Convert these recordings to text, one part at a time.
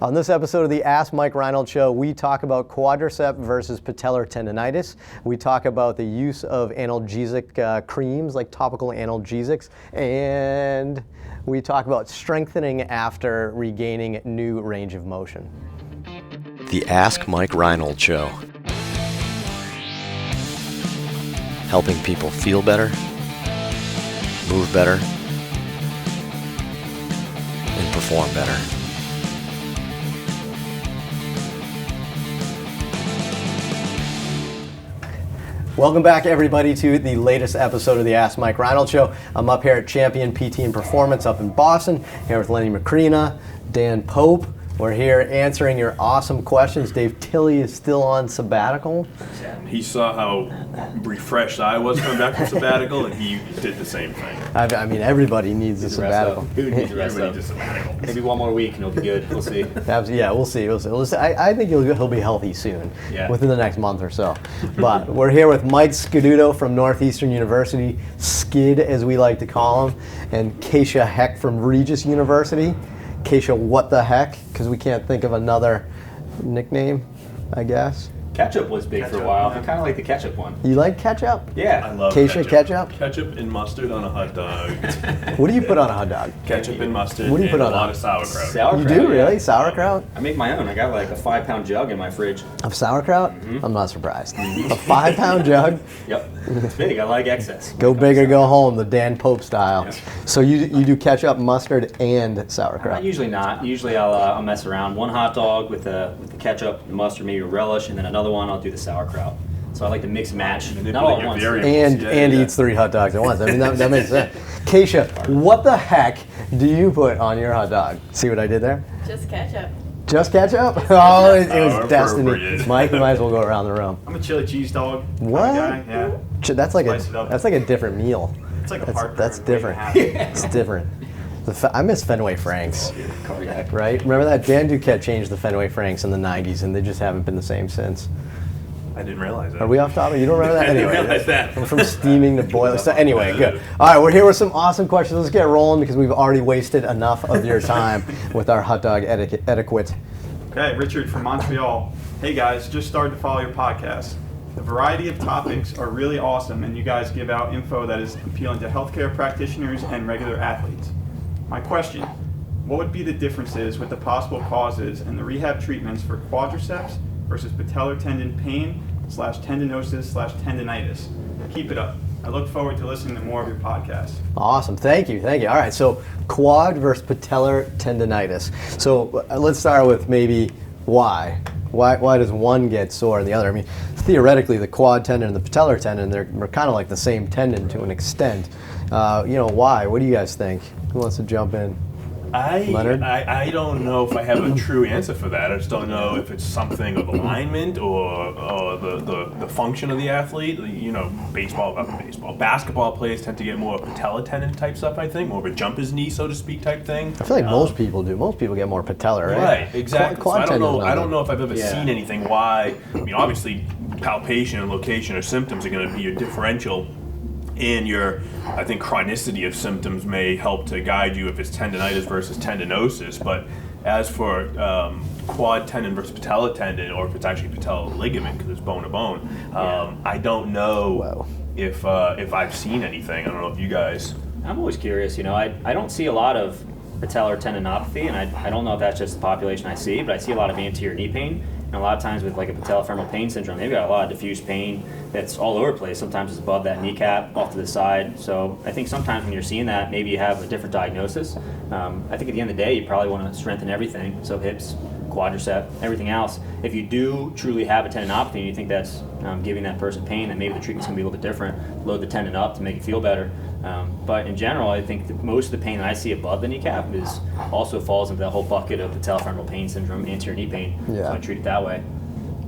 On this episode of the Ask Mike Reinold Show, we talk about quadriceps versus patellar tendonitis. We talk about the use of analgesic creams, like topical analgesics, and we talk about strengthening after regaining new range of motion. The Ask Mike Reinold Show. Helping people feel better, move better, and perform better. Welcome back, everybody, to the latest episode of the Ask Mike Reinold Show. I'm up here at Champion PT and Performance up in Boston, here with Lenny Macrina, Dan Pope. We're here answering your awesome questions. Dave Tilley is still on sabbatical. He saw how refreshed I was coming back from sabbatical, and he did the same thing. I mean, everybody needs a sabbatical. Who needs a rest Everybody up? needs a sabbatical. Maybe one more week and it'll be good. We'll see. Yeah, we'll see. I think he'll be healthy soon, within the next month or so. But we're here with Mike Scaduto from Northeastern University, SKID as we like to call him, and Keisha Heck from Regis University. Keisha, what the heck? Because we can't think of another nickname, I guess. Ketchup was big for a while. I kind of like the ketchup one. You like ketchup? Yeah. I love Keisha, ketchup? Ketchup and mustard on a hot dog. What do you put on a hot dog? Ketchup and mustard. What do you put and on a lot it? of sauerkraut. Sauerkraut. You do, yeah. really? Sauerkraut? I make my own. I got like a 5-pound jug in my fridge. Of sauerkraut? I'm not surprised. A 5-pound jug? Yep. It's big. I like excess. Go big or go home, the Dan Pope style. Yeah. So you do ketchup, mustard, and sauerkraut? Usually not. Usually I'll mess around. One hot dog with the ketchup, the mustard, maybe a relish, and then another one I'll do the sauerkraut. So I like to mix and match. Not all at once. And eats 3 hot dogs at once. I mean, that makes sense. Keisha, what the heck do you put on your hot dog? See what I did there? Just ketchup. Just ketchup? Oh, it was destiny. Appropriate. Mike, we might as well go around the room. I'm a chili cheese dog. What? Guy. Yeah. That's like Spice it up. a different meal. It's like a That's heartburn waiting to different. happen. It's different. I miss Fenway Franks, Cardiac. right? Remember that? Dan Duquette changed the Fenway Franks in the 90s, and they just haven't been the same since. I didn't realize that. Are we off topic? You don't remember that? I didn't Anyway, realize that. From steaming to boiling. So anyway, good. All right, we're here with some awesome questions. Let's get rolling because we've already wasted enough of your time with our hot dog etiquette. Okay, Richard from Montreal. Hey guys, just started to follow your podcast. The variety of topics are really awesome, and you guys give out info that is appealing to healthcare practitioners and regular athletes. My question, what would be the differences with the possible causes and the rehab treatments for quadriceps versus patellar tendon pain /tendinosis/tendinitis? Keep it up. I look forward to listening to more of your podcasts. Awesome, thank you. All right, so quad versus patellar tendinitis. So let's start with maybe why. Why does one get sore and the other? I mean, theoretically, the quad tendon and the patellar tendon, they're kind of like the same tendon to an extent. Why? What do you guys think? Who wants to jump in? Leonard? I don't know if I have a true answer for that. I just don't know if it's something of alignment or the function of the athlete. You know, basketball players tend to get more patellar tendon type stuff, I think, more of a jumper's knee, so to speak, type thing. I feel like most people do. Most people get more patellar, right? Right, exactly. Quad So tendon's I don't know if I've ever Yeah. seen anything why. I mean, obviously, palpation and location or symptoms are going to be your differential. And your, I think, chronicity of symptoms may help to guide you if it's tendonitis versus tendinosis. But as for quad tendon versus patella tendon, or if it's actually patella ligament because it's bone to bone, I don't know if I've seen anything. I don't know if you guys. I'm always curious. I don't see a lot of patellar tendinopathy, and I don't know if that's just the population I see, but I see a lot of anterior knee pain. And a lot of times with like a patellofemoral pain syndrome, they've got a lot of diffuse pain that's all over the place. Sometimes it's above that kneecap, off to the side. So I think sometimes when you're seeing that, maybe you have a different diagnosis. I think at the end of the day, you probably want to strengthen everything. So hips, quadricep, everything else. If you do truly have a tendinopathy and you think that's giving that person pain, then maybe the treatment's going to be a little bit different. Load the tendon up to make it feel better. But in general, I think that most of the pain that I see above the kneecap also falls into that whole bucket of patellofemoral pain syndrome, anterior knee pain. Yeah. So I treat it that way.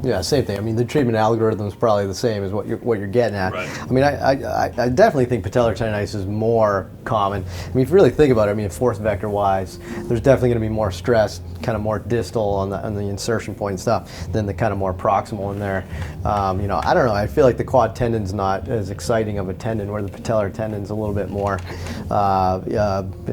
Yeah, same thing. I mean, the treatment algorithm is probably the same as what you're getting at. Right. I mean, I definitely think patellar tendonitis is more common. I mean, if you really think about it, I mean, force vector wise, there's definitely going to be more stress, kind of more distal on the insertion point and stuff than the kind of more proximal in there. You know, I don't know. I feel like the quad tendon's not as exciting of a tendon, where the patellar tendon's a little bit more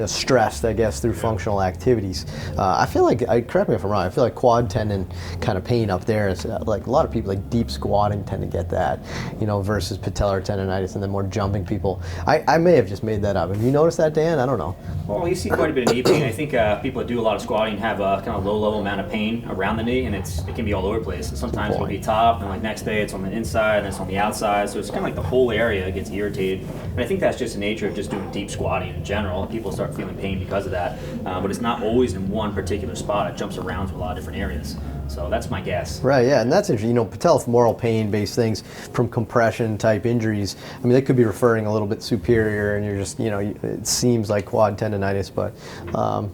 stressed, I guess, through functional activities. I feel like, correct me if I'm wrong, I feel like quad tendon kind of pain up there is like a lot of people, like deep squatting tend to get that, you know, versus patellar tendonitis, and then more jumping people. I may have just made that up. Have you noticed that, Dan? I don't know. Well, you see quite a bit of knee pain. I think people that do a lot of squatting have a kind of low-level amount of pain around the knee, and it can be all over the place. So sometimes it'll be top, and like next day it's on the inside, and it's on the outside. So it's kind of like the whole area gets irritated. And I think that's just the nature of just doing deep squatting in general. People start feeling pain because of that, but it's not always in one particular spot. It jumps around to a lot of different areas. So that's my guess. Right, yeah, and that's interesting. You know, patellofemoral pain-based things from compression-type injuries, I mean, they could be referring a little bit superior, and you're just, you know, it seems like quad tendonitis, but,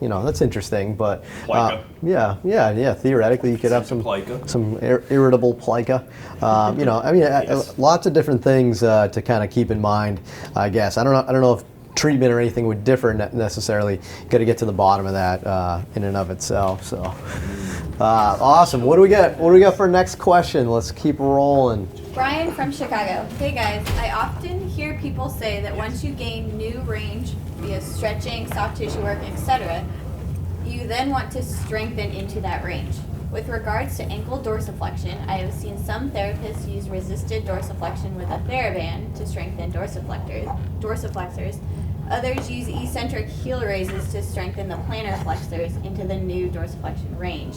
you know, that's interesting. But, yeah, theoretically, you could have some irritable plica. You know, I mean, lots of different things to kind of keep in mind, I guess. I don't know if treatment or anything would differ necessarily. You got to get to the bottom of that in and of itself. So, awesome. What do we got? What do we got for next question? Let's keep rolling. Brian from Chicago. Hey guys, I often hear people say that once you gain new range via stretching, soft tissue work, etc., you then want to strengthen into that range. With regards to ankle dorsiflexion, I have seen some therapists use resisted dorsiflexion with a TheraBand to strengthen dorsiflexors. Others use eccentric heel raises to strengthen the plantar flexors into the new dorsiflexion range.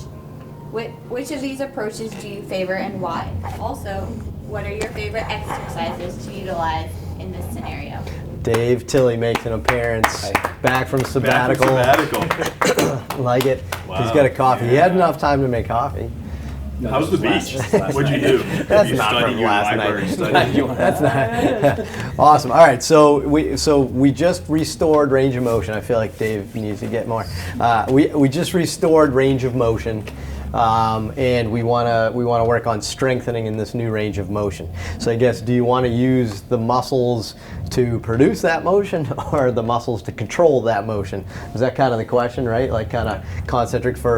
Which of these approaches do you favor and why? Also, what are your favorite exercises to utilize in this scenario? Dave Tilley makes an appearance back from sabbatical. Like it. Wow. He's got a coffee. He had enough time to make coffee. How's the beach? What'd you do? That's you not studied from your last library night. study? That's not awesome. All right, so we just restored range of motion. I feel like Dave needs to get more. We just restored range of motion. And we want to work on strengthening in this new range of motion. So I guess, do you want to use the muscles to produce that motion, or the muscles to control that motion? Is that kind of the question, right? Like kind of concentric so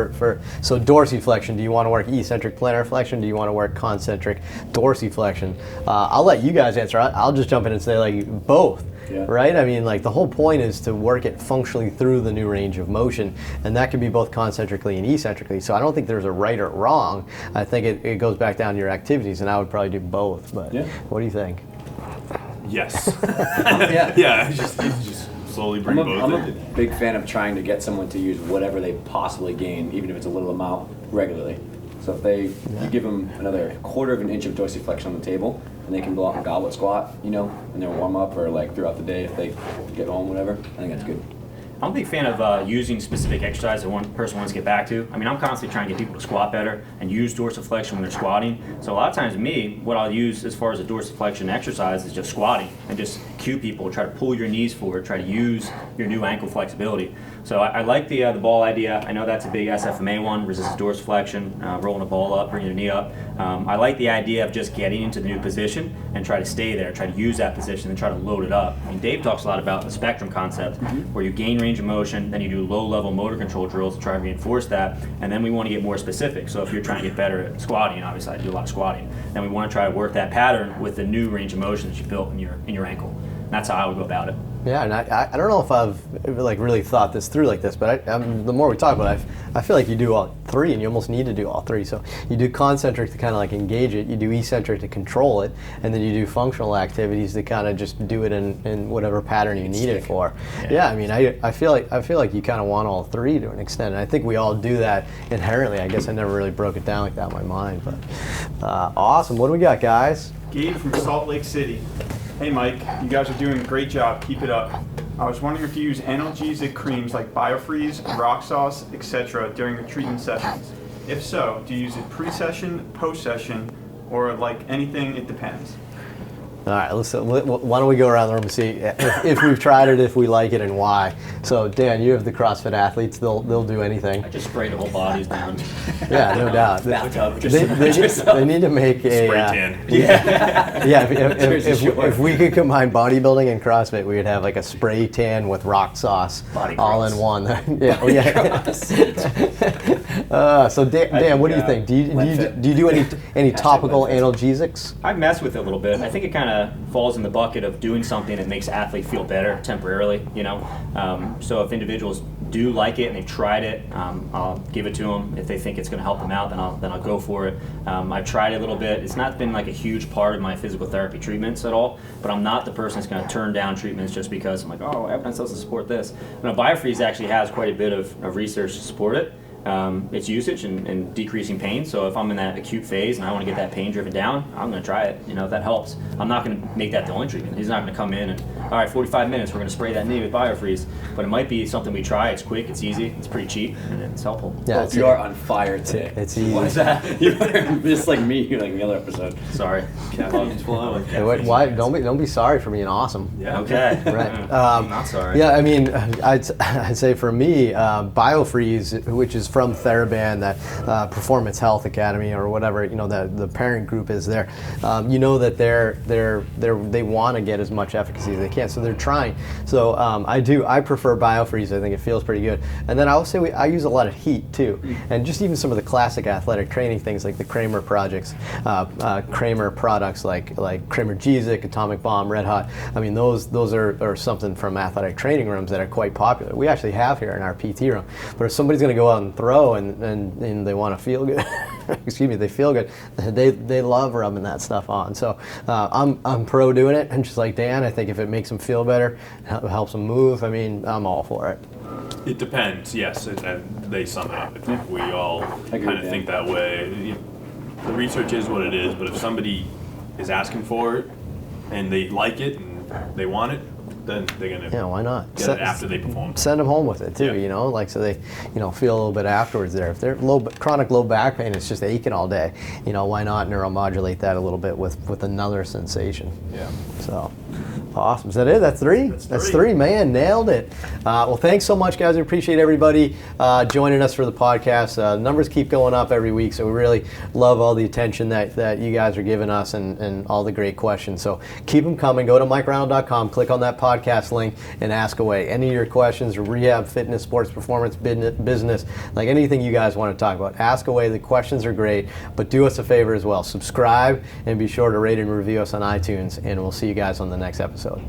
dorsiflexion. Do you want to work eccentric plantar flexion? Do you want to work concentric dorsiflexion? I'll let you guys answer. I'll just jump in and say like both. Yeah. Right? I mean, like the whole point is to work it functionally through the new range of motion, and that can be both concentrically and eccentrically. So I don't think there's a right or wrong. I think it goes back down to your activities, and I would probably do both. But what do you think? Yes. Yeah. Just slowly bring both I'm in. a big fan of trying to get someone to use whatever they possibly gain, even if it's a little amount, regularly. So if you give them another quarter of an inch of dorsiflexion on the table, and they can blow out a goblet squat, you know, in their warm up or like throughout the day if they get home, whatever. I think that's good. I'm a big fan of using specific exercise that one person wants to get back to. I mean, I'm constantly trying to get people to squat better and use dorsiflexion when they're squatting. So a lot of times me, what I'll use as far as a dorsiflexion exercise is just squatting and just cue people, try to pull your knees forward, try to use your new ankle flexibility. So I like the ball idea. I know that's a big SFMA one, resisted dorsiflexion, rolling a ball up, bringing your knee up. I like the idea of just getting into the new position and try to stay there, try to use that position and try to load it up. I mean, Dave talks a lot about the spectrum concept, where you gain range of motion, then you do low-level motor control drills to try to reinforce that, and then we want to get more specific. So if you're trying to get better at squatting, obviously I do a lot of squatting, then we want to try to work that pattern with the new range of motion that you built in your ankle. And that's how I would go about it. Yeah, and I don't know if I've like really thought this through like this, but the more we talk about it, I feel like you do all three, and you almost need to do all three. So you do concentric to kind of like engage it, you do eccentric to control it, and then you do functional activities to kind of just do it in whatever pattern you need it for. Yeah, I mean, I feel like you kind of want all three to an extent, and I think we all do that inherently. I guess I never really broke it down like that in my mind, but awesome. What do we got, guys? Gabe from Salt Lake City. Hey Mike, you guys are doing a great job. Keep it up. I was wondering if you use analgesic creams like Biofreeze, Rock Sauce, etc. during the treatment sessions. If so, do you use it pre-session, post-session, or like anything? It depends. All right, why don't we go around the room and see if we've tried it, if we like it, and why. So, Dan, you have the CrossFit athletes. They'll do anything. I just spray the whole bodies down. Yeah, no doubt. Bathtub. They need to make a Spray tan. yeah. If we could combine bodybuilding and CrossFit, we would have like a spray tan with rock sauce Body all cross. in one. Yeah, oh yeah. So Dan, what do you think? Do you do any topical analgesics? I mess with it a little bit. I think it kind of falls in the bucket of doing something that makes athletes feel better temporarily, you know. So if individuals do like it and they've tried it, I'll give it to them. If they think it's going to help them out, then I'll go for it. I've tried it a little bit. It's not been like a huge part of my physical therapy treatments at all, but I'm not the person that's going to turn down treatments just because I'm like, oh, evidence doesn't support this. BioFreeze actually has quite a bit of research to support it. Its usage and decreasing pain. So if I'm in that acute phase and I want to get that pain driven down, I'm going to try it. You know, if that helps. I'm not going to make that the only treatment. He's not going to come in and, all right, 45 minutes, we're going to spray that knee with BioFreeze. But it might be something we try. It's quick, it's easy, it's pretty cheap, and it's helpful. Yeah, Well, if you are on fire today. It's easy. What is that? You're just like me, like the other episode. Sorry. Caffeine's flowing. Why? Don't be sorry for being awesome. Yeah. Okay. Right. I'm not sorry. Yeah, I mean, I'd say for me, BioFreeze, which is from TheraBand, that Performance Health Academy or whatever, you know, the parent group is there. You know that they want to get as much efficacy as they can, so they're trying. So I prefer BioFreeze. I think it feels pretty good. And then I will say I use a lot of heat too, and just even some of the classic athletic training things like the Kramer products like Kramergesic, Atomic Bomb, Red Hot. I mean, those are something from athletic training rooms that are quite popular. We actually have here in our PT room. But if somebody's going to go out and throw and they want to feel good, excuse me, they feel good, they love rubbing that stuff on. So I'm pro doing it, and just like Dan, I think if it makes them feel better, helps them move, I mean, I'm all for it. It depends, yes. They sum it up. I think we all kind of think that way. The research is what it is, but if somebody is asking for it and they like it and they want it, then they're gonna Why not? get it after they perform. Send them home with it too, Yeah. you know, like so they, feel a little bit afterwards there. If they're chronic low back pain, it's just aching all day, why not neuromodulate that a little bit with another sensation? Yeah. So, awesome. Is that it? That's three? That's three. three, man. Nailed it. Well, thanks so much, guys. We appreciate everybody joining us for the podcast. Numbers keep going up every week, so we really love all the attention that you guys are giving us and all the great questions. So keep them coming. Go to MikeReinold.com, click on that podcast link, and ask away. Any of your questions, rehab, fitness, sports performance, business, like anything you guys want to talk about, ask away. The questions are great, but do us a favor as well. Subscribe and be sure to rate and review us on iTunes, and we'll see you guys on the next episode.